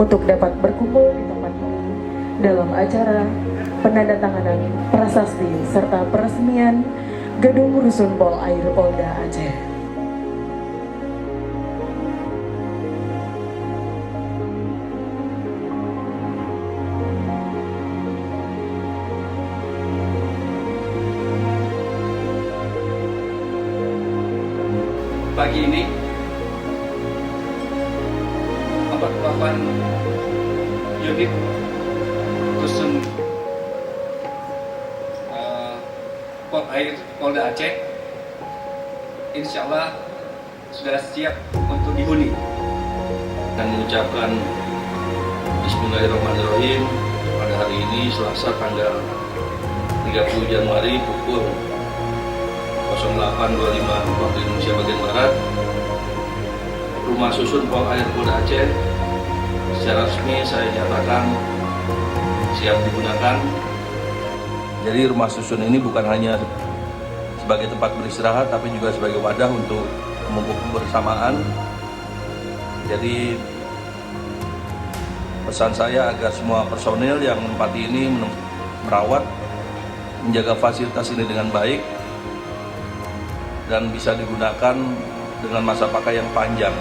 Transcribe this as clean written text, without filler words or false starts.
untuk dapat berkumpul di tempat ini dalam acara penandatanganan prasasti serta peresmian Gedung Rusun Pol Air Polda Aceh. Pagi ini 48 unit Rusun Pol Air Polda Aceh insya Allah sudah siap untuk dihuni. Dan mengucapkan Bismillahirrahmanirrahim pada hari ini Selasa tanggal 30 Januari pukul 08.25 waktu Indonesia bagian Barat, Rumah Susun Pol Air Polda Aceh secara resmi saya nyatakan siap digunakan. Jadi rumah susun ini bukan hanya sebagai tempat beristirahat, tapi juga sebagai wadah untuk memupuk kebersamaan. Jadi pesan saya agar semua personil yang menempati ini merawat, menjaga fasilitas ini dengan baik, dan bisa digunakan dengan masa pakai yang panjang.